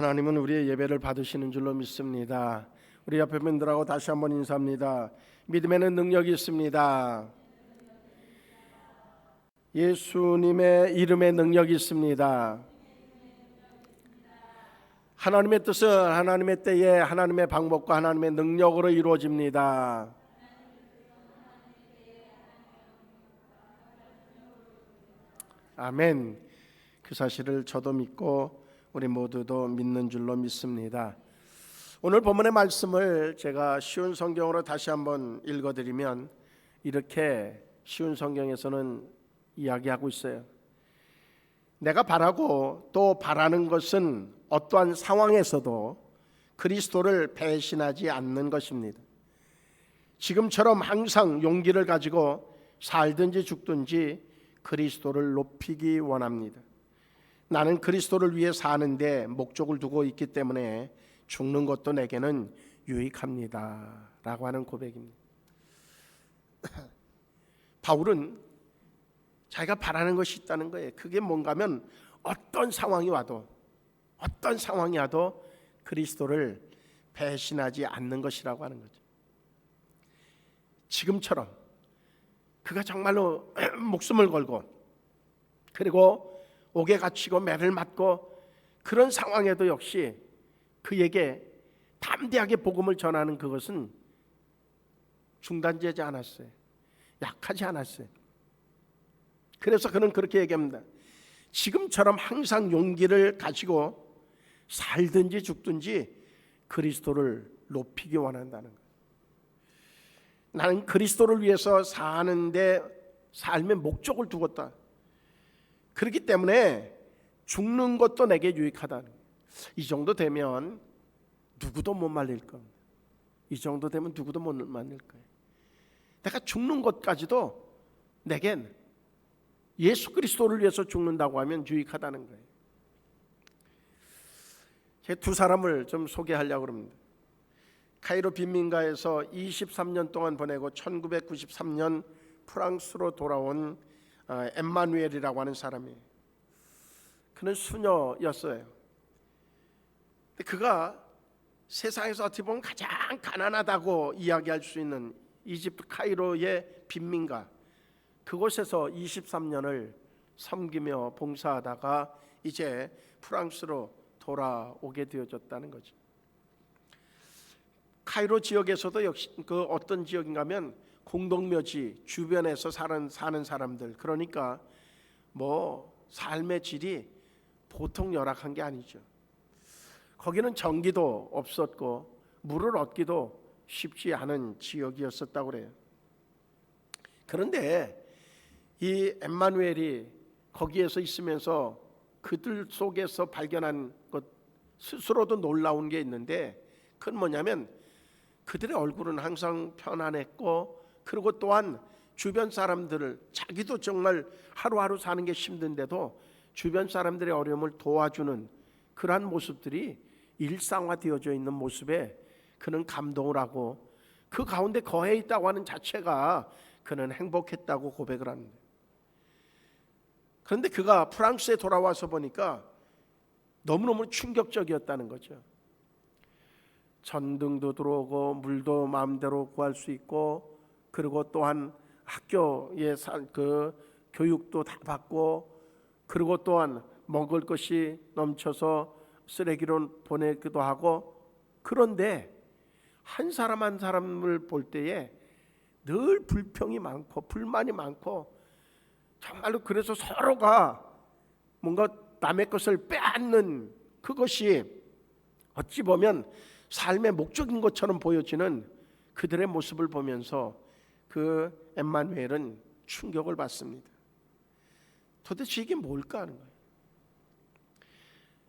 하나님은 우리의 예배를 받으시는 줄로 믿습니다. 우리 옆에 분들하고 다시 한번 인사합니다. 믿음에는 능력이 있습니다. 예수님의 이름에 능력이 있습니다. 하나님의 뜻은 하나님의 때에 하나님의 방법과 하나님의 능력으로 이루어집니다. 아멘. 그 사실을 저도 믿고 우리 모두도 믿는 줄로 믿습니다. 오늘 본문의 말씀을 제가 쉬운 성경으로 다시 한번 읽어드리면 이렇게 쉬운 성경에서는 이야기하고 있어요. 내가 바라고 또 바라는 것은 어떠한 상황에서도 그리스도를 배신하지 않는 것입니다. 지금처럼 항상 용기를 가지고 살든지 죽든지 그리스도를 높이기 원합니다. 나는 그리스도를 위해 사는데 목적을 두고 있기 때문에 죽는 것도 내게는 유익합니다 라고 하는 고백입니다. 바울은 자기가 바라는 것이 있다는 거예요. 그게 뭔가 하면 어떤 상황이 와도 그리스도를 배신하지 않는 것이라고 하는 거죠. 지금처럼 그가 정말로 목숨을 걸고 그리고 옥에 갇히고 매를 맞고 그런 상황에도 역시 그에게 담대하게 복음을 전하는 그것은 중단되지 않았어요. 약하지 않았어요. 그래서 그는 그렇게 얘기합니다. 지금처럼 항상 용기를 가지고 살든지 죽든지 그리스도를 높이기 원한다는 거예요. 나는 그리스도를 위해서 사는데 삶의 목적을 두었다. 그렇기 때문에 죽는 것도 내게 유익하다. 이 정도 되면 누구도 못 말릴 겁니다. 이 정도 되면 누구도 못 말릴 거예요. 내가 죽는 것까지도 내겐 예수 그리스도를 위해서 죽는다고 하면 유익하다는 거예요. 제가 두 사람을 좀 소개하려고 합니다. 카이로 빈민가에서 23년 동안 보내고 1993년 프랑스로 돌아온 엠마누엘이라고 하는 사람이에요. 그는 수녀였어요. 그가 세상에서 어떻게 보면 가장 가난하다고 이야기할 수 있는 이집트 카이로의 빈민가, 그곳에서 23년을 섬기며 봉사하다가 이제 프랑스로 돌아오게 되어졌다는 거죠. 카이로 지역에서도 역시 그 어떤 지역인가 하면 공동묘지 주변에서 사는 사람들, 그러니까 뭐 삶의 질이 보통 열악한 게 아니죠. 거기는 전기도 없었고 물을 얻기도 쉽지 않은 지역이었었다고 그래요. 그런데 이 엠마누엘이 거기에서 있으면서 그들 속에서 발견한 것 스스로도 놀라운 게 있는데, 그건 뭐냐면 그들의 얼굴은 항상 편안했고, 그리고 또한 주변 사람들을, 자기도 정말 하루하루 사는 게 힘든데도 주변 사람들의 어려움을 도와주는 그러한 모습들이 일상화되어져 있는 모습에 그는 감동을 하고 그 가운데 거해 있다고 하는 자체가 그는 행복했다고 고백을 합니다. 그런데 그가 프랑스에 돌아와서 보니까 너무너무 충격적이었다는 거죠. 전등도 들어오고 물도 마음대로 구할 수 있고, 그리고 또한 학교에 그 교육도 다 받고, 그리고 또한 먹을 것이 넘쳐서 쓰레기로 보내기도 하고, 그런데 한 사람 한 사람을 볼 때에 늘 불평이 많고 불만이 많고, 정말로 그래서 서로가 뭔가 남의 것을 빼앗는 그것이 어찌 보면 삶의 목적인 것처럼 보여지는 그들의 모습을 보면서 그 엠마누엘은 충격을 받습니다. 도대체 이게 뭘까 하는 거예요.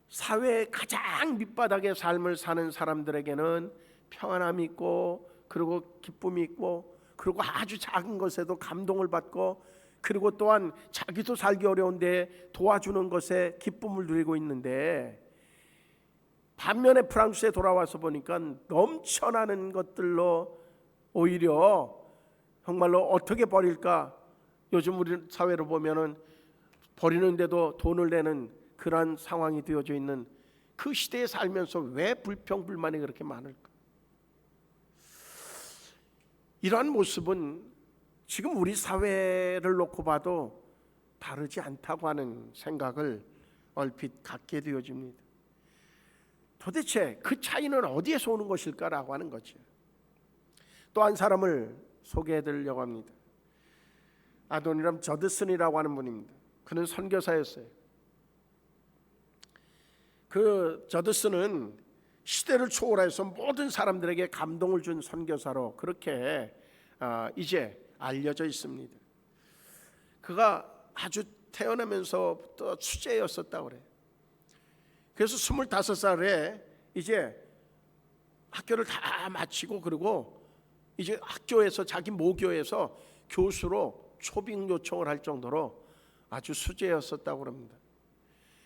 사회의 가장 밑바닥의 삶을 사는 사람들에게는 평안함이 있고, 그리고 기쁨이 있고, 그리고 아주 작은 것에도 감동을 받고, 그리고 또한 자기도 살기 어려운데 도와주는 것에 기쁨을 누리고 있는데, 반면에 프랑스에 돌아와서 보니까 넘쳐나는 것들로 오히려 정말로 어떻게 버릴까, 요즘 우리 사회로 보면은 버리는데도 돈을 내는 그러한 상황이 되어져 있는 그 시대에 살면서 왜 불평불만이 그렇게 많을까? 이러한 모습은 지금 우리 사회를 놓고 봐도 다르지 않다고 하는 생각을 얼핏 갖게 되어집니다. 도대체 그 차이는 어디에서 오는 것일까라고 하는 거죠. 또 한 사람을 소개해 드리려고 합니다. 아도니람 저드슨이라고 하는 분입니다. 그는 선교사였어요. 그 저드슨은 시대를 초월해서 모든 사람들에게 감동을 준 선교사로 그렇게 이제 알려져 있습니다. 그가 아주 태어나면서부터 수재였었다고 그래요. 그래서 25살에 이제 학교를 다 마치고 그리고 이제 학교에서 자기 모교에서 교수로 초빙 요청을 할 정도로 아주 수재였었다고 합니다.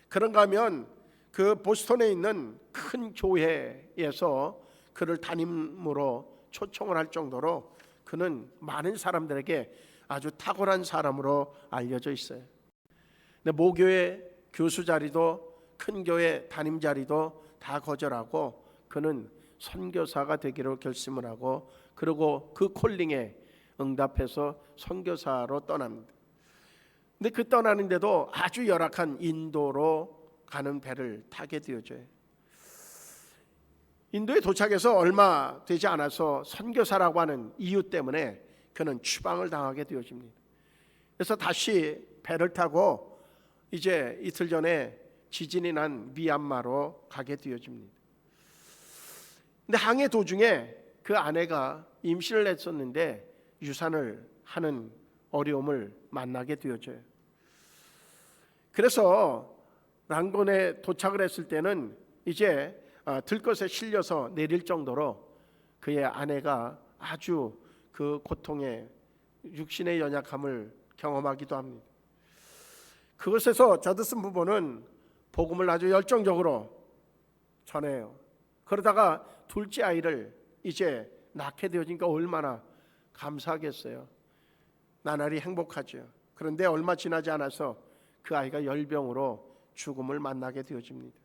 그런가 하면 그 보스턴에 있는 큰 교회에서 그를 담임으로 초청을 할 정도로 그는 많은 사람들에게 아주 탁월한 사람으로 알려져 있어요. 근데 모교의 교수 자리도 큰 교회 담임 자리도 다 거절하고 그는 선교사가 되기로 결심을 하고 그리고 그 콜링에 응답해서 선교사로 떠납니다. 근데 그 떠나는데도 아주 열악한 인도로 가는 배를 타게 되어져요. 인도에 도착해서 얼마 되지 않아서 선교사라고 하는 이유 때문에 그는 추방을 당하게 되어집니다. 그래서 다시 배를 타고 이제 이틀 전에 지진이 난 미얀마로 가게 되어집니다. 근데 항해 도중에 그 아내가 임신을 했었는데 유산을 하는 어려움을 만나게 되어져요. 그래서 랑곤에 도착을 했을 때는 이제 들것에 실려서 내릴 정도로 그의 아내가 아주 그 고통에 육신의 연약함을 경험하기도 합니다. 그것에서 저드슨 부부는 복음을 아주 열정적으로 전해요. 그러다가 둘째 아이를 이제 낳게 되어지니까 얼마나 감사하겠어요. 나날이 행복하죠. 그런데 얼마 지나지 않아서 그 아이가 열병으로 죽음을 만나게 되어집니다.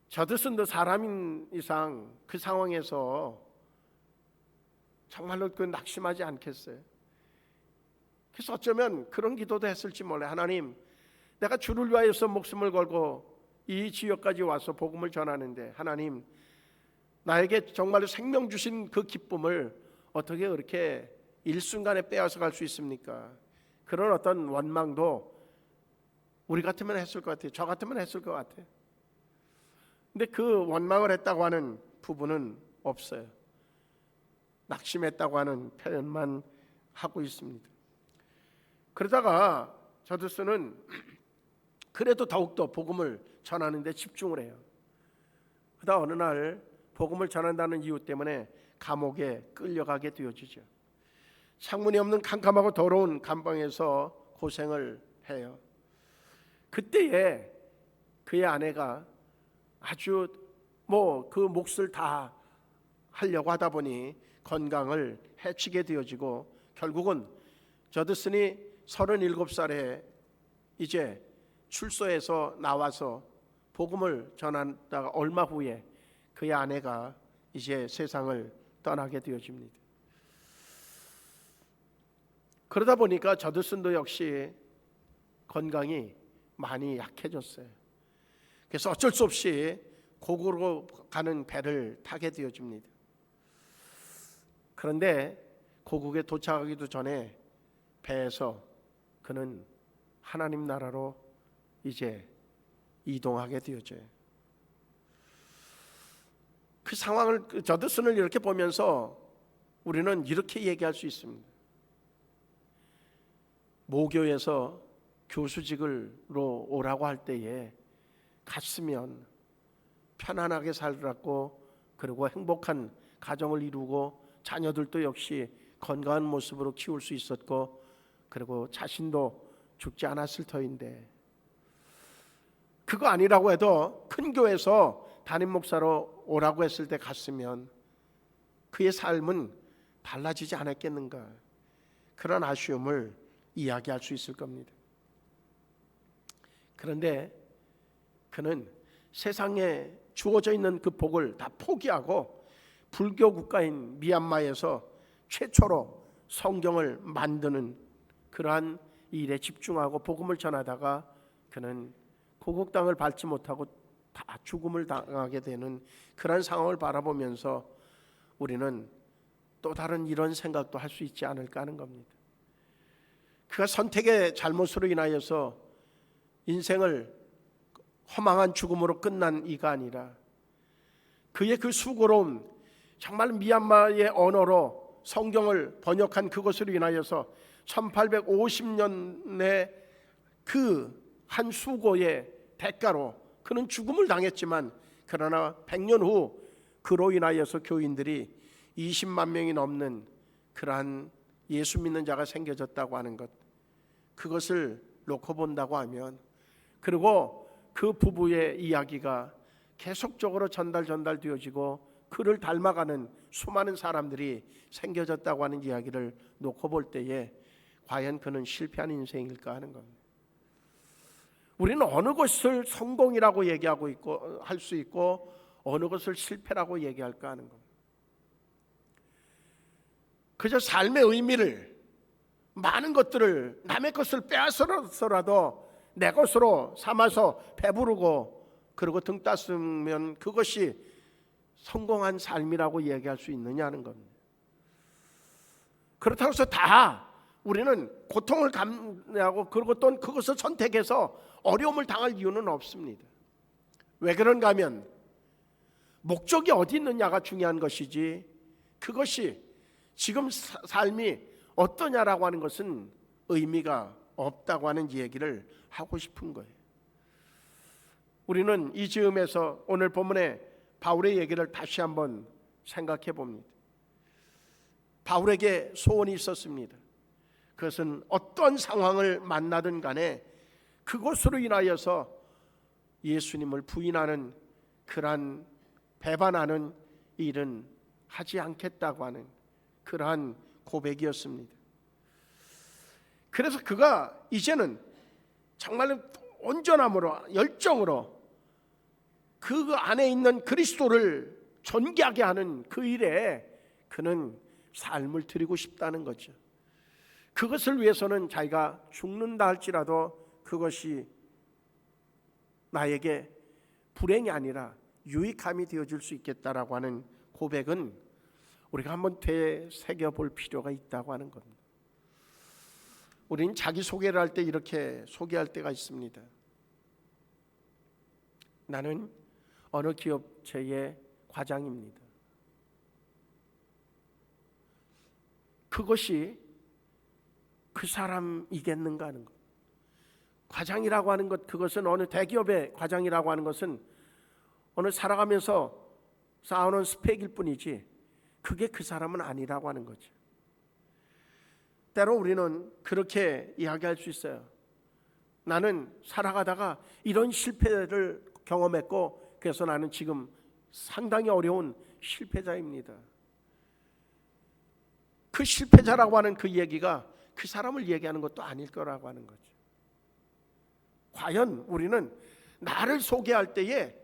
저드슨도 사람인 이상 그 상황에서 정말로 그 낙심하지 않겠어요. 그래서 어쩌면 그런 기도도 했을지 몰라요. 하나님, 내가 주를 위하여서 목숨을 걸고 이 지역까지 와서 복음을 전하는데 하나님, 나에게 정말로 생명 주신 그 기쁨을 어떻게 그렇게 일순간에 빼앗아 갈 수 있습니까? 그런 어떤 원망도 우리 같으면 했을 것 같아요. 저 같으면 했을 것 같아요. 근데 그 원망을 했다고 하는 부분은 없어요. 낙심했다고 하는 표현만 하고 있습니다. 그러다가 저드슨은 그래도 더욱더 복음을 전하는 데 집중을 해요. 그러다 어느 날 복음을 전한다는 이유 때문에 감옥에 끌려가게 되어지죠. 창문이 없는 캄캄하고 더러운 감방에서 고생을 해요. 그때에 그의 아내가 아주 그 몫을 다 하려고 하다 보니 건강을 해치게 되어지고 결국은 저드슨이 37살에 이제 출소해서 나와서 복음을 전하다가 얼마 후에 그의 아내가 이제 세상을 떠나게 되어집니다. 그러다 보니까 저드슨도 역시 건강이 많이 약해졌어요. 그래서 어쩔 수 없이 고국으로 가는 배를 타게 되어집니다. 그런데 고국에 도착하기도 전에 배에서 그는 하나님 나라로 이제 이동하게 되어져요. 그 상황을 저드슨을 이렇게 보면서 우리는 이렇게 얘기할 수 있습니다. 모교에서 교수직으로 오라고 할 때에 갔으면 편안하게 살았고 그리고 행복한 가정을 이루고 자녀들도 역시 건강한 모습으로 키울 수 있었고 그리고 자신도 죽지 않았을 터인데 그거 아니라고 해도 큰 교회에서 담임 목사로 오라고 했을 때 갔으면 그의 삶은 달라지지 않았겠는가, 그런 아쉬움을 이야기할 수 있을 겁니다. 그런데 그는 세상에 주어져 있는 그 복을 다 포기하고 불교 국가인 미얀마에서 최초로 성경을 만드는 그러한 일에 집중하고 복음을 전하다가 그는 고국 땅을 밟지 못하고 다 죽음을 당하게 되는 그런 상황을 바라보면서 우리는 또 다른 이런 생각도 할 수 있지 않을까 하는 겁니다. 그가 선택의 잘못으로 인하여서 인생을 허망한 죽음으로 끝난 이가 아니라 그의 그 수고로운 정말 미얀마의 언어로 성경을 번역한 그것으로 인하여서 1850년의 그 한 수고의 대가로 그는 죽음을 당했지만 그러나 100년 후 그로 인하여서 교인들이 20만 명이 넘는 그러한 예수 믿는 자가 생겨졌다고 하는 것, 그것을 놓고 본다고 하면, 그리고 그 부부의 이야기가 계속적으로 전달되어지고 그를 닮아가는 수많은 사람들이 생겨졌다고 하는 이야기를 놓고 볼 때에 과연 그는 실패한 인생일까 하는 겁니다. 우리는 어느 것을 성공이라고 얘기하고 있고 할 수 있고 어느 것을 실패라고 얘기할까 하는 겁니다. 그저 삶의 의미를, 많은 것들을 남의 것을 빼앗아서라도 내 것으로 삼아서 배부르고 그리고 등 따스면 그것이 성공한 삶이라고 얘기할 수 있느냐는 겁니다. 그렇다고 해서 다 우리는 고통을 감내하고 그리고 또 그것을 선택해서 어려움을 당할 이유는 없습니다. 왜 그런가 하면 목적이 어디 있느냐가 중요한 것이지 그것이 지금 삶이 어떠냐라고 하는 것은 의미가 없다고 하는 얘기를 하고 싶은 거예요. 우리는 이 즈음에서 오늘 본문에 바울의 얘기를 다시 한번 생각해 봅니다. 바울에게 소원이 있었습니다. 그것은 어떤 상황을 만나든 간에 그것으로 인하여서 예수님을 부인하는 그러한 배반하는 일은 하지 않겠다고 하는 그러한 고백이었습니다. 그래서 그가 이제는 정말 온전함으로 열정으로 그 안에 있는 그리스도를 존귀하게 하는 그 일에 그는 삶을 드리고 싶다는 거죠. 그것을 위해서는 자기가 죽는다 할지라도 그것이 나에게 불행이 아니라 유익함이 되어줄 수 있겠다라고 하는 고백은 우리가 한번 되새겨볼 필요가 있다고 하는 겁니다. 우리는 자기소개를 할 때 이렇게 소개할 때가 있습니다. 나는 어느 기업체의 과장입니다. 그것이 그 사람이겠는가 하는 것. 과장이라고 하는 것, 그것은 어느 대기업의 과장이라고 하는 것은 어느 살아가면서 쌓아놓은 스펙일 뿐이지 그게 그 사람은 아니라고 하는 거죠. 때로 우리는 그렇게 이야기할 수 있어요. 나는 살아가다가 이런 실패를 경험했고 그래서 나는 지금 상당히 어려운 실패자입니다. 그 실패자라고 하는 그 얘기가 그 사람을 얘기하는 것도 아닐 거라고 하는 거죠. 과연 우리는 나를 소개할 때에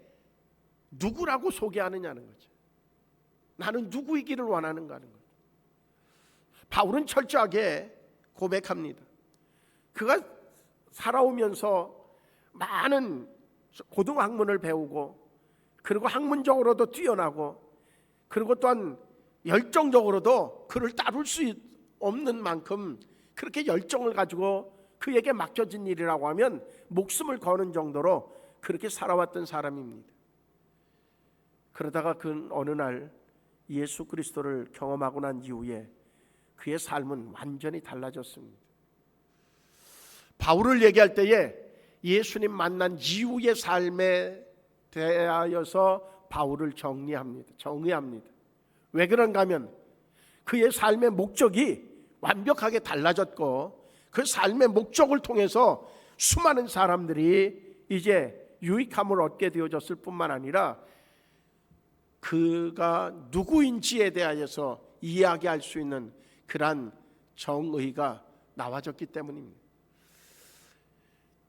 누구라고 소개하느냐는 거죠. 나는 누구이기를 원하는가 하는 거죠. 바울은 철저하게 고백합니다. 그가 살아오면서 많은 고등학문을 배우고 그리고 학문적으로도 뛰어나고 그리고 또한 열정적으로도 그를 따를 수 없는 만큼 그렇게 열정을 가지고 그에게 맡겨진 일이라고 하면 목숨을 거는 정도로 그렇게 살아왔던 사람입니다. 그러다가 그 어느 날 예수 그리스도를 경험하고 난 이후에 그의 삶은 완전히 달라졌습니다. 바울을 얘기할 때에 예수님 만난 이후의 삶에 대하여서 바울을 정의합니다. 왜 그런가 하면 그의 삶의 목적이 완벽하게 달라졌고 그 삶의 목적을 통해서 수많은 사람들이 이제 유익함을 얻게 되어졌을 뿐만 아니라 그가 누구인지에 대하여서 이야기할 수 있는 그러한 정의가 나와졌기 때문입니다.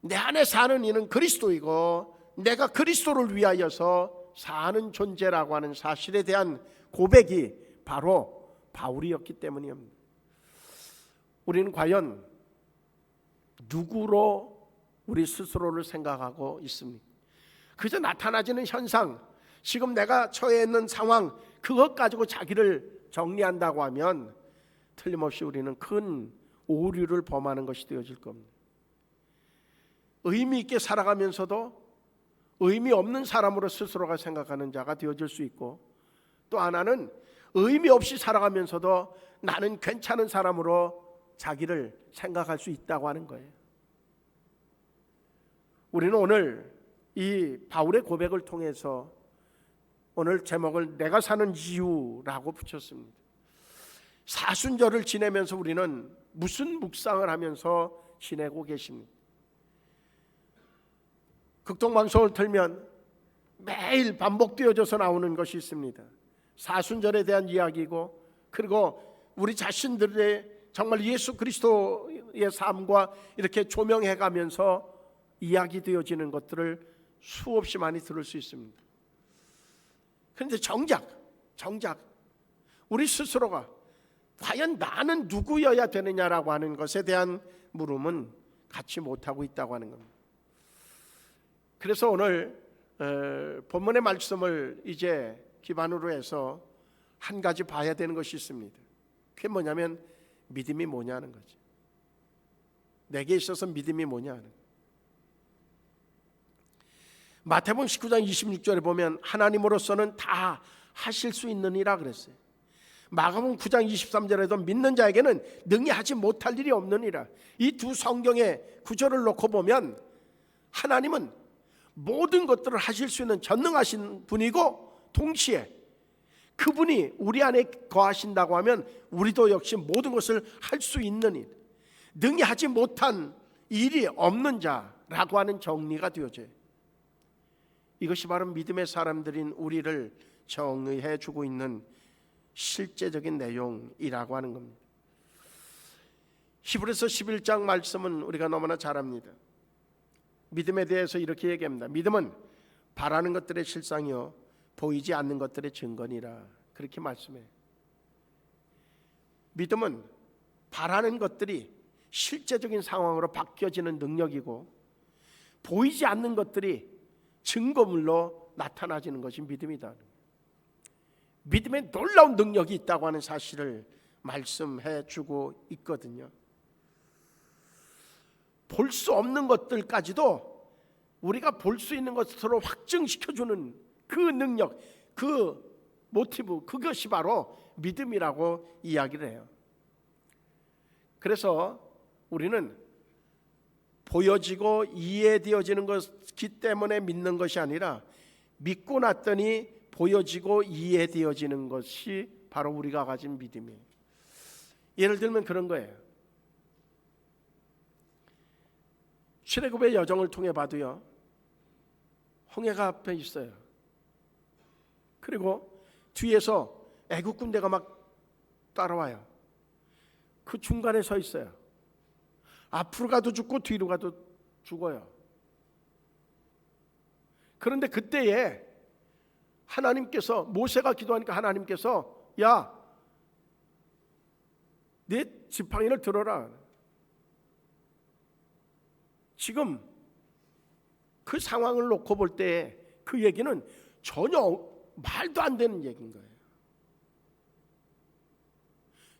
내 안에 사는 이는 그리스도이고 내가 그리스도를 위하여서 사는 존재라고 하는 사실에 대한 고백이 바로 바울이었기 때문입니다. 우리는 과연 누구로 우리 스스로를 생각하고 있습니까? 그저 나타나지는 현상, 지금 내가 처해 있는 상황, 그것 가지고 자기를 정리한다고 하면 틀림없이 우리는 큰 오류를 범하는 것이 되어질 겁니다. 의미 있게 살아가면서도 의미 없는 사람으로 스스로가 생각하는 자가 되어질 수 있고, 또 하나는 의미 없이 살아가면서도 나는 괜찮은 사람으로 자기를 생각할 수 있다고 하는 거예요. 우리는 오늘 이 바울의 고백을 통해서 오늘 제목을 내가 사는 이유라고 붙였습니다. 사순절을 지내면서 우리는 무슨 묵상을 하면서 지내고 계십니까? 극동방송을 틀면 매일 반복되어져서 나오는 것이 있습니다. 사순절에 대한 이야기고, 그리고 우리 자신들의 정말 예수 그리스도의 삶과 이렇게 조명해 가면서 이야기되어지는 것들을 수없이 많이 들을 수 있습니다. 그런데 정작 우리 스스로가 과연 나는 누구여야 되느냐라고 하는 것에 대한 물음은 갖지 못하고 있다고 하는 겁니다. 그래서 오늘 본문의 말씀을 이제 기반으로 해서 한 가지 봐야 되는 것이 있습니다. 그게 뭐냐면 믿음이 뭐냐는 거죠. 내게 있어서 믿음이 뭐냐는 거죠. 마태복음 19장 26절에 보면 하나님으로서는 다 하실 수 있느니라 그랬어요. 마가복음 9장 23절에도 믿는 자에게는 능히 하지 못할 일이 없느니라. 이 두 성경의 구절을 놓고 보면 하나님은 모든 것들을 하실 수 있는 전능하신 분이고, 동시에 그분이 우리 안에 거하신다고 하면 우리도 역시 모든 것을 할 수 있는 일, 능히 하지 못한 일이 없는 자라고 하는 정리가 되어져요. 이것이 바로 믿음의 사람들인 우리를 정의해 주고 있는 실제적인 내용이라고 하는 겁니다. 히브리서 11장 말씀은 우리가 너무나 잘 압니다. 믿음에 대해서 이렇게 얘기합니다. 믿음은 바라는 것들의 실상이요 보이지 않는 것들의 증거니라. 그렇게 말씀해요. 믿음은 바라는 것들이 실제적인 상황으로 바뀌어지는 능력이고, 보이지 않는 것들이 증거물로 나타나지는 것이 믿음이다. 믿음에 놀라운 능력이 있다고 하는 사실을 말씀해 주고 있거든요. 볼 수 없는 것들까지도 우리가 볼 수 있는 것으로 확증시켜주는 그 능력, 그 모티브, 그것이 바로 믿음이라고 이야기를 해요. 그래서 우리는 보여지고 이해되어지는 것이기 때문에 믿는 것이 아니라, 믿고 났더니 보여지고 이해되어지는 것이 바로 우리가 가진 믿음이에요. 예를 들면 그런 거예요. 출애굽의 여정을 통해 봐도요, 홍해가 앞에 있어요. 그리고 뒤에서 애국 군대가 막 따라와요. 그 중간에 서 있어요. 앞으로 가도 죽고 뒤로 가도 죽어요. 그런데 그때에 하나님께서, 모세가 기도하니까 하나님께서 야, 내 지팡이를 들어라. 지금 그 상황을 놓고 볼 때 그 얘기는 전혀 말도 안 되는 얘기인 거예요.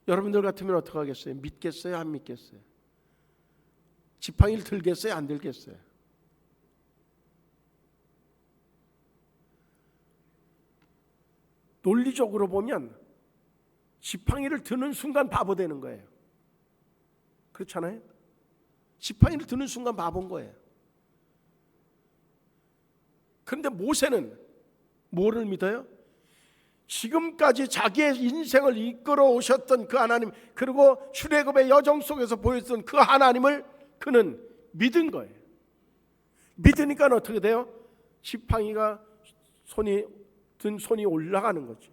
여러분들 같으면 어떻게 하겠어요? 믿겠어요? 안 믿겠어요? 지팡이를 들겠어요? 안 들겠어요? 논리적으로 보면 지팡이를 드는 순간 바보 되는 거예요. 그렇잖아요? 지팡이를 드는 순간 바보인 거예요. 그런데 모세는 뭐를 믿어요? 지금까지 자기의 인생을 이끌어 오셨던 그 하나님, 그리고 출애굽의 여정 속에서 보였던 그 하나님을 그는 믿은 거예요. 믿으니까 어떻게 돼요? 지팡이가 든 손이 올라가는 거죠.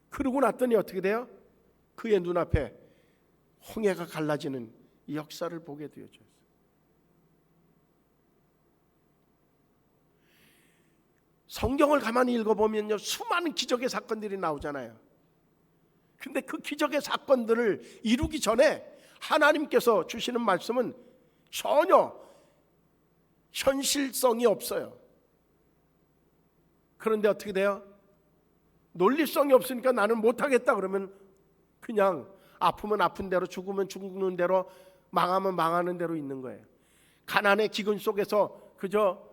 그러고 났더니 어떻게 돼요? 그의 눈앞에 홍해가 갈라지는 이 역사를 보게 되어져요. 성경을 가만히 읽어보면요, 수많은 기적의 사건들이 나오잖아요. 근데 그 기적의 사건들을 이루기 전에 하나님께서 주시는 말씀은 전혀 현실성이 없어요. 그런데 어떻게 돼요? 논리성이 없으니까 나는 못하겠다 그러면 그냥 아프면 아픈 대로, 죽으면 죽는 대로, 망하면 망하는 대로 있는 거예요. 가난의 기근 속에서 그저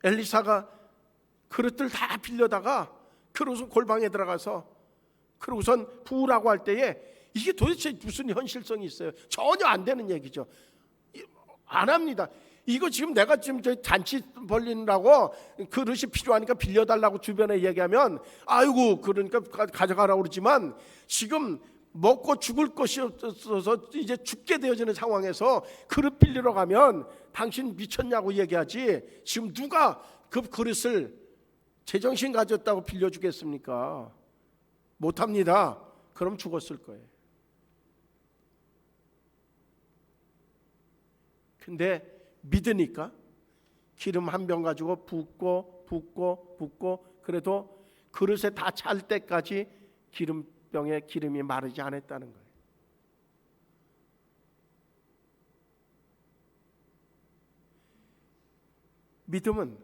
엘리사가 그릇들 다 빌려다가 그러고서 골방에 들어가서 그러고선 부으라고 할 때에 이게 도대체 무슨 현실성이 있어요? 전혀 안 되는 얘기죠. 안 합니다. 이거 지금 내가 지금 저희 잔치 벌리느라고 그릇이 필요하니까 빌려달라고 주변에 얘기하면 아이고 그러니까 가져가라고 그러지만 지금 먹고 죽을 것이 없어서 이제 죽게 되어지는 상황에서 그릇 빌리러 가면 당신 미쳤냐고 얘기하지, 지금 누가 그 그릇을 제정신 가졌다고 빌려주겠습니까? 못합니다. 그럼 죽었을 거예요. 근데 믿으니까 기름 한 병 가지고 붓고 그래도 그릇에 다 찰 때까지 기름병에 기름이 마르지 않았다는 거예요. 믿음은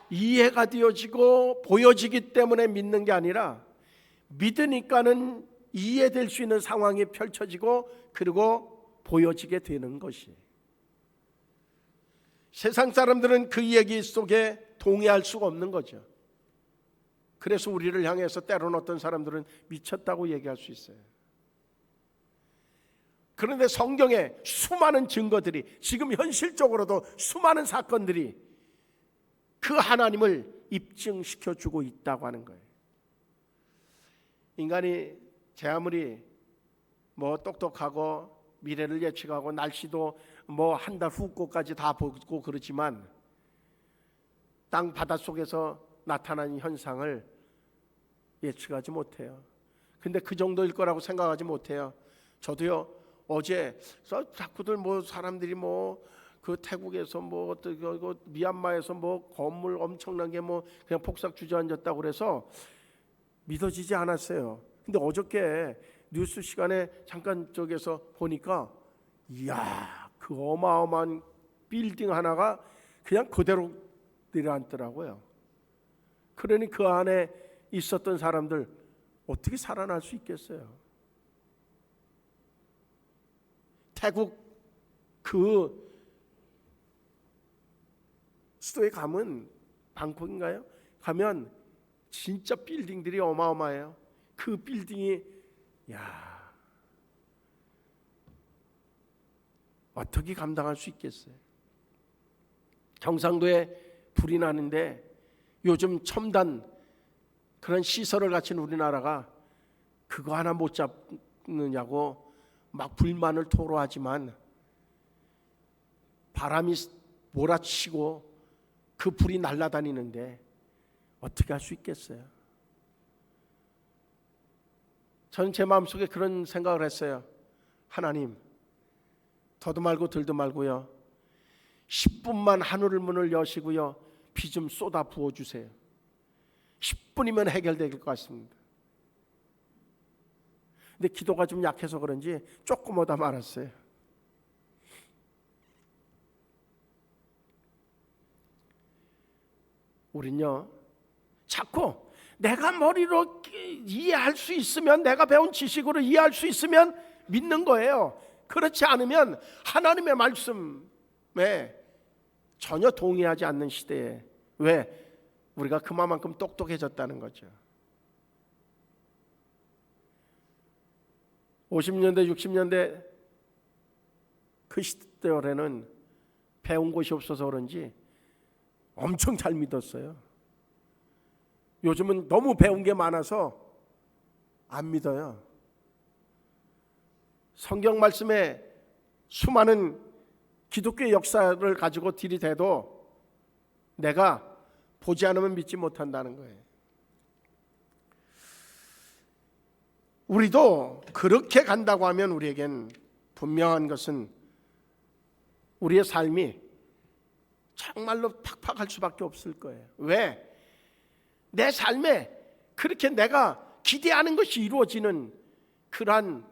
이해가 되어지고 보여지기 때문에 믿는 게 아니라 믿으니까는 이해될 수 있는 상황이 펼쳐지고 그리고 보여지게 되는 것이. 세상 사람들은 그 얘기 속에 동의할 수가 없는 거죠. 그래서 우리를 향해서 때로는 어떤 사람들은 미쳤다고 얘기할 수 있어요. 그런데 성경에 수많은 증거들이, 지금 현실적으로도 수많은 사건들이 그 하나님을 입증시켜 주고 있다고 하는 거예요. 인간이 제 아무리 뭐 똑똑하고 미래를 예측하고 날씨도 뭐 한 달 후 거까지 다 보고 그러지만 땅 바닷속에서 나타나는 현상을 예측하지 못해요. 근데 그 정도일 거라고 생각하지 못해요. 저도요, 어제 자꾸들 뭐 사람들이 뭐 그 태국에서 뭐 미얀마에서 뭐 건물 엄청나게 뭐 그냥 폭삭 주저앉았다고 그래서 믿어지지 않았어요. 근데 어저께 뉴스 시간에 잠깐 저기서 보니까 이야, 그 어마어마한 빌딩 하나가 그냥 그대로 내려앉더라고요. 그러니 그 안에 있었던 사람들 어떻게 살아날 수 있겠어요? 태국 그 수도에 가면, 방콕인가요? 가면 진짜 빌딩들이 어마어마해요. 그 빌딩이 야, 어떻게 감당할 수 있겠어요? 경상도에 불이 나는데 요즘 첨단 그런 시설을 갖춘 우리나라가 그거 하나 못 잡느냐고 막 불만을 토로하지만 바람이 몰아치고 그 불이 날아다니는데 어떻게 할 수 있겠어요? 저는 제 마음속에 그런 생각을 했어요. 하나님, 더도 말고 덜도 말고요, 10분만 하늘 문을 여시고요, 비 좀 쏟아 부어주세요. 10분이면 해결될 것 같습니다. 근데 기도가 좀 약해서 그런지 조금 오다 말았어요. 우린요, 자꾸 내가 머리로 이해할 수 있으면, 내가 배운 지식으로 이해할 수 있으면 믿는 거예요. 그렇지 않으면 하나님의 말씀에 전혀 동의하지 않는 시대에, 왜? 우리가 그만큼 똑똑해졌다는 거죠. 50년대 60년대 그 시대에는 배운 곳이 없어서 그런지 엄청 잘 믿었어요. 요즘은 너무 배운 게 많아서 안 믿어요. 성경 말씀에 수많은 기독교의 역사를 가지고 들이대도 내가 보지 않으면 믿지 못한다는 거예요. 우리도 그렇게 간다고 하면 우리에겐 분명한 것은 우리의 삶이 정말로 팍팍할 수밖에 없을 거예요. 왜? 내 삶에 그렇게 내가 기대하는 것이 이루어지는 그러한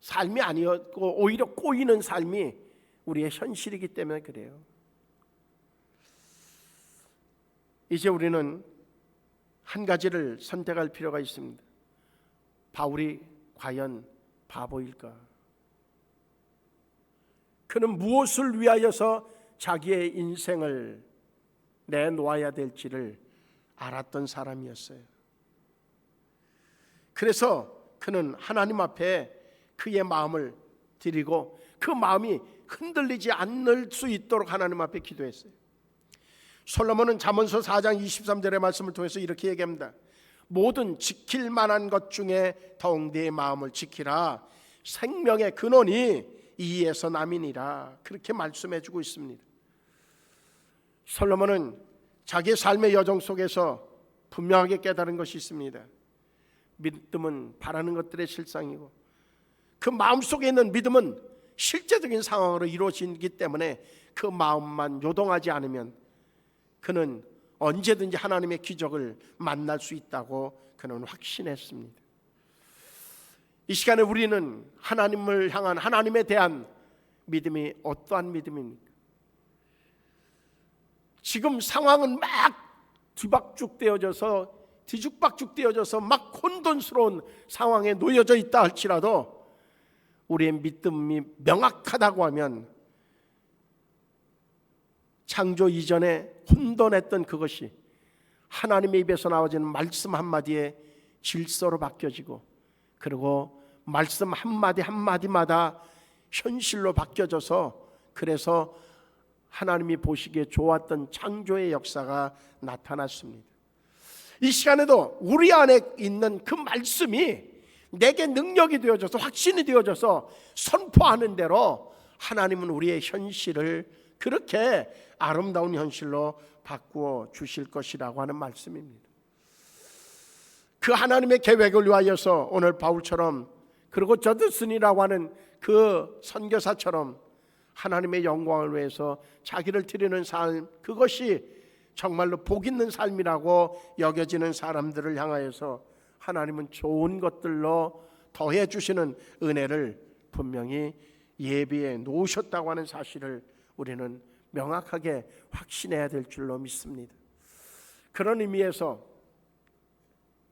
삶이 아니었고 오히려 꼬이는 삶이 우리의 현실이기 때문에 그래요. 이제 우리는 한 가지를 선택할 필요가 있습니다. 바울이 과연 바보일까? 그는 무엇을 위하여서 자기의 인생을 내놓아야 될지를 알았던 사람이었어요. 그래서 그는 하나님 앞에 그의 마음을 드리고 그 마음이 흔들리지 않을 수 있도록 하나님 앞에 기도했어요. 솔로몬은 잠언서 4장 23절의 말씀을 통해서 이렇게 얘기합니다. 모든 지킬 만한 것 중에 더욱 네 마음을 지키라. 생명의 근원이 이에서 남이니라. 그렇게 말씀해 주고 있습니다. 솔로몬은 자기의 삶의 여정 속에서 분명하게 깨달은 것이 있습니다. 믿음은 바라는 것들의 실상이고 그 마음속에 있는 믿음은 실제적인 상황으로 이루어지기 때문에 그 마음만 요동하지 않으면 그는 언제든지 하나님의 기적을 만날 수 있다고 그는 확신했습니다. 이 시간에 우리는 하나님을 향한 하나님에 대한 믿음이 어떠한 믿음입니까? 지금 상황은 막 뒤죽박죽 되어져서 막 혼돈스러운 상황에 놓여져 있다 할지라도 우리의 믿음이 명확하다고 하면 창조 이전에 혼돈했던 그것이 하나님의 입에서 나와지는 말씀 한마디에 질서로 바뀌어지고 그리고 말씀 한마디 한마디마다 현실로 바뀌어져서 그래서 하나님이 보시기에 좋았던 창조의 역사가 나타났습니다. 이 시간에도 우리 안에 있는 그 말씀이 내게 능력이 되어져서 확신이 되어져서 선포하는 대로 하나님은 우리의 현실을 그렇게 아름다운 현실로 바꾸어 주실 것이라고 하는 말씀입니다. 그 하나님의 계획을 위하여서 오늘 바울처럼 그리고 저드슨이라고 하는 그 선교사처럼 하나님의 영광을 위해서 자기를 드리는 삶, 그것이 정말로 복 있는 삶이라고 여겨지는 사람들을 향하여서 하나님은 좋은 것들로 더해 주시는 은혜를 분명히 예비해 놓으셨다고 하는 사실을 우리는 명확하게 확신해야 될 줄로 믿습니다. 그런 의미에서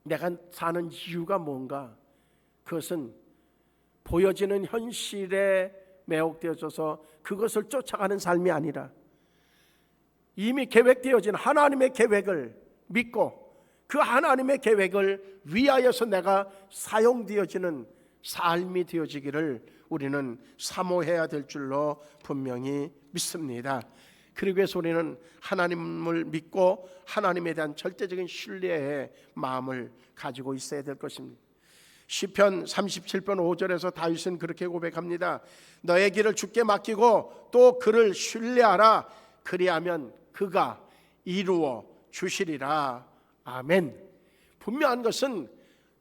내가 사는 이유가 뭔가, 그것은 보여지는 현실에 매혹되어져서 그것을 쫓아가는 삶이 아니라 이미 계획되어진 하나님의 계획을 믿고 그 하나님의 계획을 위하여서 내가 사용되어지는 삶이 되어지기를 우리는 사모해야 될 줄로 분명히 믿습니다. 그리고 해서 우리는 하나님을 믿고 하나님에 대한 절대적인 신뢰의 마음을 가지고 있어야 될 것입니다. 시편 37편 5절에서 다윗은 그렇게 고백합니다. 너의 길을 주께 맡기고 또 그를 신뢰하라. 그리하면 그가 이루어 주시리라. 아멘. 분명한 것은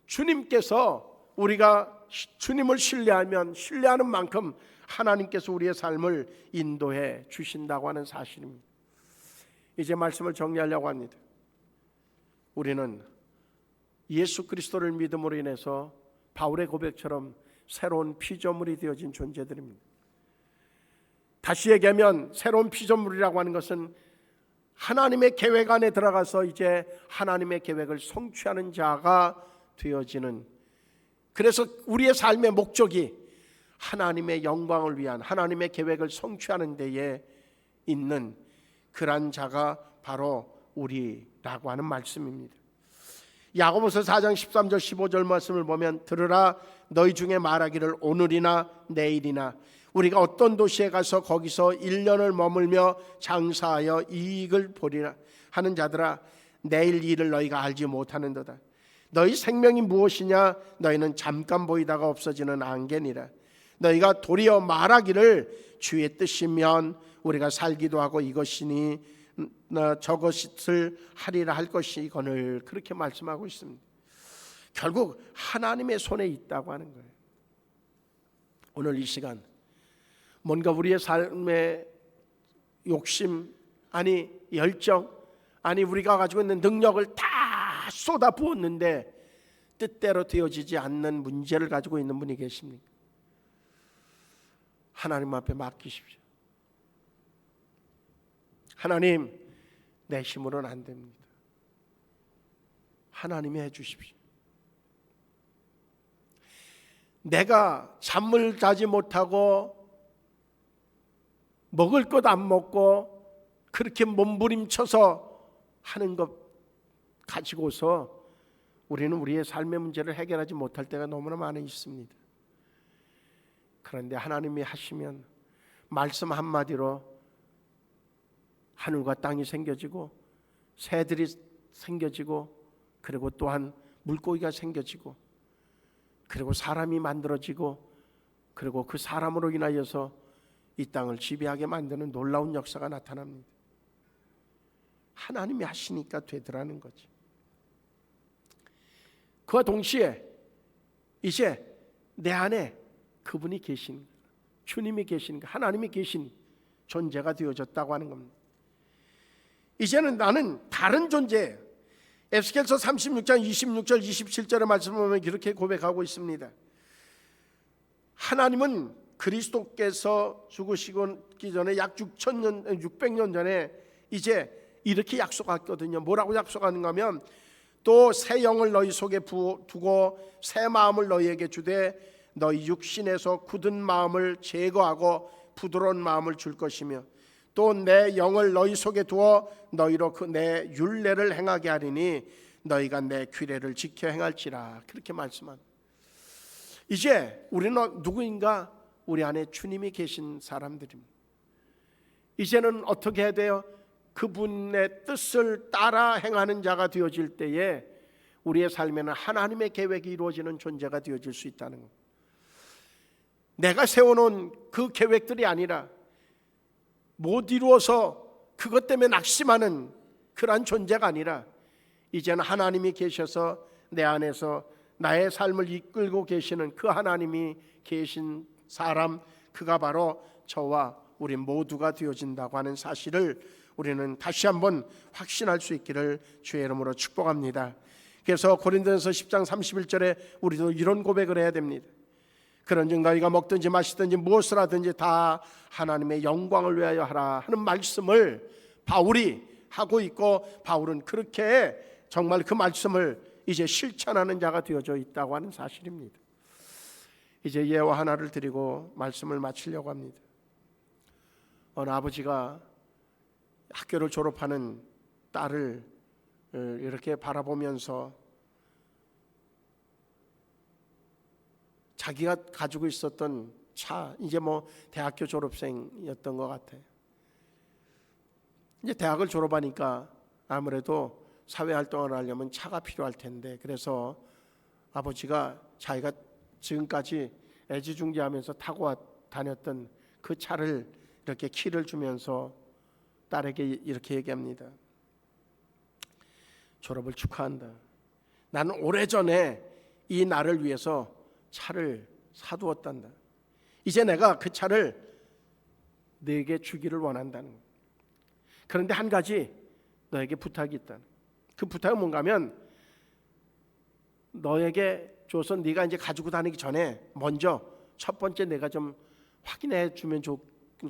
주님께서 우리가 주님을 신뢰하면 신뢰하는 만큼 하나님께서 우리의 삶을 인도해 주신다고 하는 사실입니다. 이제 말씀을 정리하려고 합니다. 우리는 예수 그리스도를 믿음으로 인해서 바울의 고백처럼 새로운 피조물이 되어진 존재들입니다. 다시 얘기하면 새로운 피조물이라고 하는 것은 하나님의 계획 안에 들어가서 이제 하나님의 계획을 성취하는 자가 되어지는, 그래서 우리의 삶의 목적이 하나님의 영광을 위한 하나님의 계획을 성취하는 데에 있는 그런 자가 바로 우리라고 하는 말씀입니다. 야고보서 4장 13절 15절 말씀을 보면 들으라 너희 중에 말하기를 오늘이나 내일이나 우리가 어떤 도시에 가서 거기서 1년을 머물며 장사하여 이익을 보리라 하는 자들아 내일 일을 너희가 알지 못하는도다. 너희 생명이 무엇이냐 너희는 잠깐 보이다가 없어지는 안개니라. 너희가 도리어 말하기를 주의 뜻이면 우리가 살기도 하고 이것이니 저것을 하리라 할 것이거늘 그렇게 말씀하고 있습니다. 결국 하나님의 손에 있다고 하는 거예요. 오늘 이 시간 뭔가 우리의 삶의 욕심, 아니 열정, 아니 우리가 가지고 있는 능력을 다 쏟아 부었는데 뜻대로 되어지지 않는 문제를 가지고 있는 분이 계십니까? 하나님 앞에 맡기십시오. 하나님, 내 힘으로는 안 됩니다. 하나님이 해주십시오. 내가 잠을 자지 못하고 먹을 것 안 먹고 그렇게 몸부림쳐서 하는 것 가지고서 우리는 우리의 삶의 문제를 해결하지 못할 때가 너무나 많이 있습니다. 그런데 하나님이 하시면 말씀 한마디로 하늘과 땅이 생겨지고 새들이 생겨지고 그리고 또한 물고기가 생겨지고 그리고 사람이 만들어지고 그리고 그 사람으로 인하여서 이 땅을 지배하게 만드는 놀라운 역사가 나타납니다. 하나님이 하시니까 되더라는 거지. 그와 동시에 이제 내 안에 그분이 계신, 주님이 계신, 하나님이 계신 존재가 되어졌다고 하는 겁니다. 이제는 나는 다른 존재예요. 에스겔서 36장 26절 27절의 말씀을 보면 이렇게 고백하고 있습니다. 하나님은 그리스도께서 죽으시기 전에 약 600년 전에 이제 이렇게 약속했거든요. 뭐라고 약속하는가 하면 또 새 영을 너희 속에 두고 새 마음을 너희에게 주되 너희 육신에서 굳은 마음을 제거하고 부드러운 마음을 줄 것이며 또 내 영을 너희 속에 두어 너희로 그 내 율례를 행하게 하리니 너희가 내 규례를 지켜 행할지라. 그렇게 말씀합니다. 이제 우리는 누구인가? 우리 안에 주님이 계신 사람들입니다. 이제는 어떻게 해야 돼요? 그분의 뜻을 따라 행하는 자가 되어질 때에 우리의 삶에는 하나님의 계획이 이루어지는 존재가 되어질 수 있다는 것. 내가 세워놓은 그 계획들이 아니라 못 이루어서 그것 때문에 낙심하는 그러한 존재가 아니라 이제는 하나님이 계셔서 내 안에서 나의 삶을 이끌고 계시는 그 하나님이 계신 사람, 그가 바로 저와 우리 모두가 되어진다고 하는 사실을 우리는 다시 한번 확신할 수 있기를 주의 이름으로 축복합니다. 그래서 고린도전서 10장 31절에 우리도 이런 고백을 해야 됩니다. 그런즉 너희가 먹든지 마시든지 무엇을 하든지 다 하나님의 영광을 위하여 하라 하는 말씀을 바울이 하고 있고, 바울은 그렇게 정말 그 말씀을 이제 실천하는 자가 되어져 있다고 하는 사실입니다. 이제 예화 하나를 드리고 말씀을 마치려고 합니다. 어느 아버지가 학교를 졸업하는 딸을 이렇게 바라보면서 자기가 가지고 있었던 차, 이제 뭐 대학교 졸업생이었던 것 같아요. 이제 대학을 졸업하니까 아무래도 사회활동을 하려면 차가 필요할 텐데, 그래서 아버지가 자기가 지금까지 애지중지하면서 타고 다녔던 그 차를 이렇게 키를 주면서 딸에게 이렇게 얘기합니다. 졸업을 축하한다. 나는 오래전에 이 날을 위해서 차를 사두었단다. 이제 내가 그 차를 너에게 주기를 원한다는 거야. 그런데 한 가지 너에게 부탁이 있다. 그 부탁은 뭔가 하면 너에게 줘서 네가 이제 가지고 다니기 전에 먼저 첫 번째 내가 좀 확인해 주면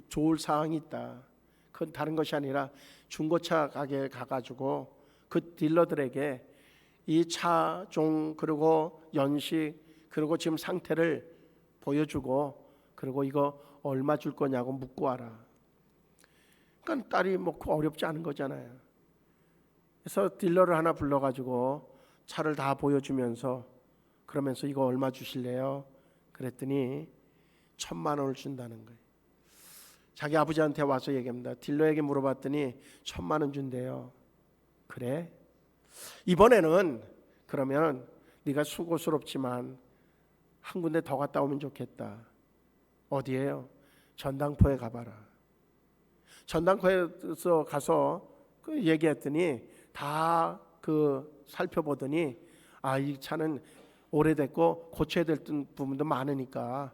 좋을 사항이 있다. 그건 다른 것이 아니라 중고차 가게에 가가지고 그 딜러들에게 이 차종 그리고 연식 그리고 지금 상태를 보여주고 그리고 이거 얼마 줄 거냐고 묻고 와라. 그러니까 딸이 뭐 어렵지 않은 거잖아요. 그래서 딜러를 하나 불러가지고 차를 다 보여주면서 그러면서 이거 얼마 주실래요? 그랬더니 1,000만 원을 준다는 거예요. 자기 아버지한테 와서 얘기합니다. 딜러에게 물어봤더니 1,000만 원 준대요. 그래? 이번에는 그러면 네가 수고스럽지만 한 군데 더 갔다 오면 좋겠다. 어디예요? 전당포에 가봐라. 전당포에서 가서 그 얘기했더니 다 그 살펴보더니 이 차는 오래됐고 고쳐야 될 부분도 많으니까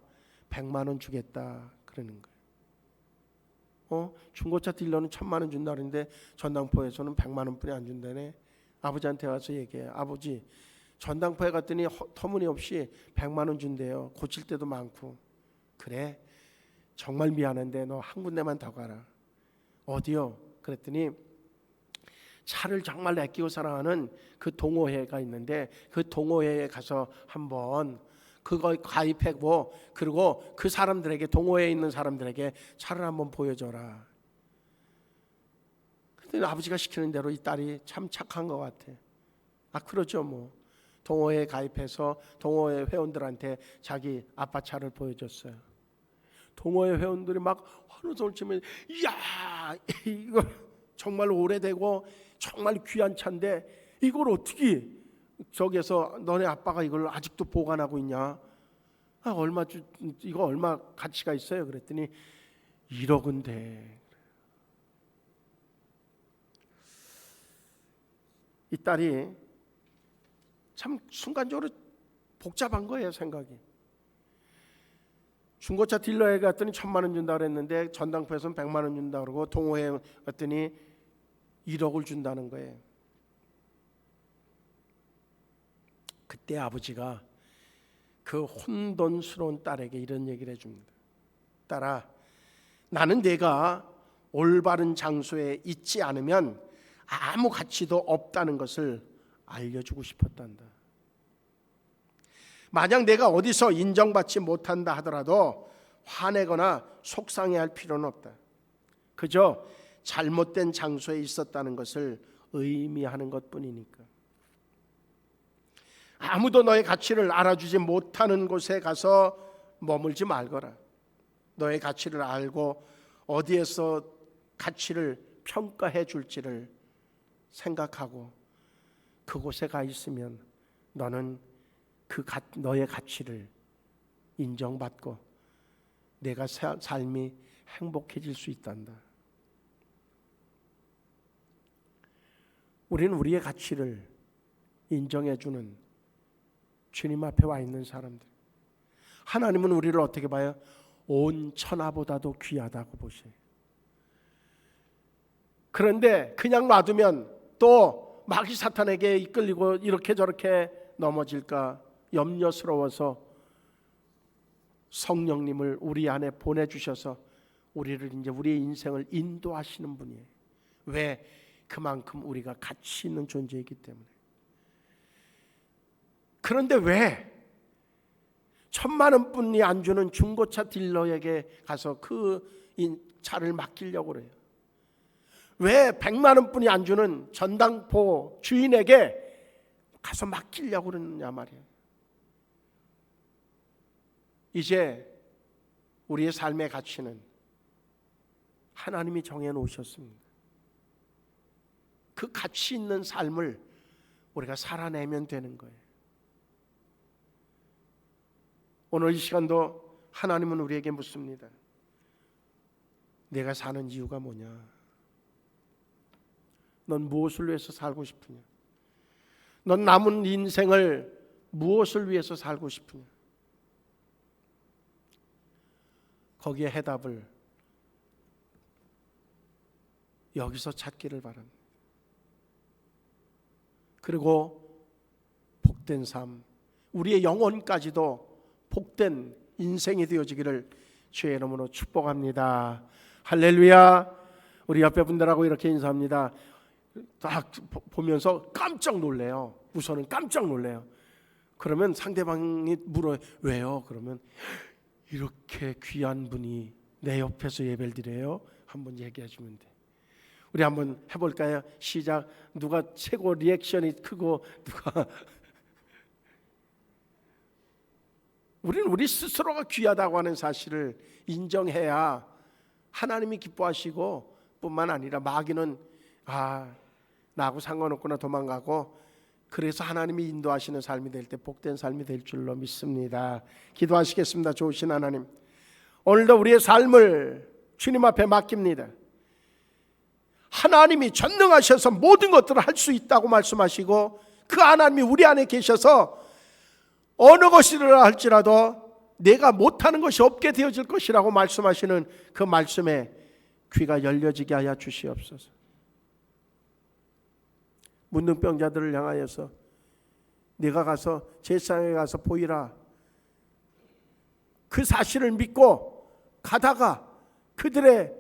100만 원 주겠다 그러는 거예요. 중고차 딜러는 1,000만 원 준다 그러는데 전당포에서는 100만 원뿐이 안 준다네. 아버지한테 와서 얘기해. 아버지, 전당포에 갔더니 터무니없이 100만 원 준대요. 고칠 때도 많고. 그래, 정말 미안한데 너 한 군데만 더 가라. 어디요? 그랬더니 차를 정말 아끼고 사랑하는 그 동호회가 있는데 그 동호회에 가서 한번 그거 가입하고, 그리고 그 사람들에게, 동호회에 있는 사람들에게 차를 한번 보여줘라. 근데 아버지가 시키는 대로 이 딸이 참 착한 것 같아. 그러죠 뭐. 동호회에 가입해서 동호회 회원들한테 자기 아빠 차를 보여줬어요. 동호회 회원들이 막 환호성을 치면, 이야, 이거 정말 오래되고 정말 귀한 차인데 이걸 어떻게 저기서 너네 아빠가 이걸 아직도 보관하고 있냐? 이거 얼마 가치가 있어요? 그랬더니 1억은 돼. 이 딸이 참 순간적으로 복잡한 거예요, 생각이. 중고차 딜러에 갔더니 1,000만 원 준다 그랬는데 전당포에서는 100만 원 준다 그러고 동호회에 갔더니 1억을 준다는 거예요. 그때 아버지가 그 혼돈스러운 딸에게 이런 얘기를 해줍니다. 딸아, 나는 내가 올바른 장소에 있지 않으면 아무 가치도 없다는 것을 알려주고 싶었단다. 만약 내가 어디서 인정받지 못한다 하더라도 화내거나 속상해할 필요는 없다. 그저 잘못된 장소에 있었다는 것을 의미하는 것뿐이니까. 아무도 너의 가치를 알아주지 못하는 곳에 가서 머물지 말거라. 너의 가치를 알고 어디에서 가치를 평가해 줄지를 생각하고 그곳에 가 있으면 너는 너의 가치를 인정받고 내가 삶이 행복해질 수 있단다. 우리는 우리의 가치를 인정해주는 주님 앞에 와 있는 사람들. 하나님은 우리를 어떻게 봐요? 온 천하보다도 귀하다고 보셔요. 그런데 그냥 놔두면 또 마귀 사탄에게 이끌리고 이렇게 저렇게 넘어질까 염려스러워서 성령님을 우리 안에 보내주셔서 우리를 이제 우리의 인생을 인도하시는 분이에요. 왜? 그만큼 우리가 가치 있는 존재이기 때문에. 그런데 왜 1,000만 원뿐이 안 주는 중고차 딜러에게 가서 그 차를 맡기려고 그래요? 왜 100만 원뿐이 안 주는 전당포 주인에게 가서 맡기려고 그러느냐 말이에요. 이제 우리의 삶의 가치는 하나님이 정해놓으셨습니다. 그 가치 있는 삶을 우리가 살아내면 되는 거예요. 오늘 이 시간도 하나님은 우리에게 묻습니다. 내가 사는 이유가 뭐냐? 넌 무엇을 위해서 살고 싶으냐? 넌 남은 인생을 무엇을 위해서 살고 싶으냐? 거기에 해답을 여기서 찾기를 바랍니다. 그리고 복된 삶, 우리의 영혼까지도 복된 인생이 되어지기를 주의 이름으로 축복합니다. 할렐루야. 우리 옆에 분들하고 이렇게 인사합니다. 딱 보면서 깜짝 놀래요. 우선은 깜짝 놀래요. 그러면 상대방이 물어요. 왜요? 그러면 이렇게 귀한 분이 내 옆에서 예배를 드려요? 한번 얘기해 주면 돼. 우리 한번 해볼까요? 시작. 누가 최고 리액션이 크고 누가 우리는 우리 스스로가 귀하다고 하는 사실을 인정해야 하나님이 기뻐하시고 뿐만 아니라 마귀는 나하고 상관없구나 도망가고, 그래서 하나님이 인도하시는 삶이 될 때 복된 삶이 될 줄로 믿습니다. 기도하시겠습니다. 좋으신 하나님, 오늘도 우리의 삶을 주님 앞에 맡깁니다. 하나님이 전능하셔서 모든 것들을 할 수 있다고 말씀하시고 그 하나님이 우리 안에 계셔서 어느 것이라 할지라도 내가 못하는 것이 없게 되어질 것이라고 말씀하시는 그 말씀에 귀가 열려지게 하여 주시옵소서. 문둥병자들을 향하여서 네가 가서 제사장에 가서 보이라. 그 사실을 믿고 가다가 그들의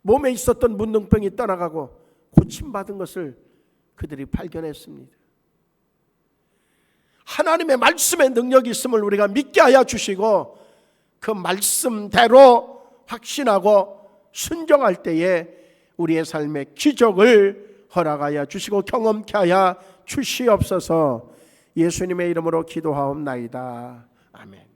몸에 있었던 문둥병이 떠나가고 고침받은 것을 그들이 발견했습니다. 하나님의 말씀의 능력이 있음을 우리가 믿게 하여 주시고 그 말씀대로 확신하고 순종할 때에 우리의 삶의 기적을 허락하여 주시고 경험케 하여 주시옵소서. 예수님의 이름으로 기도하옵나이다. 아멘.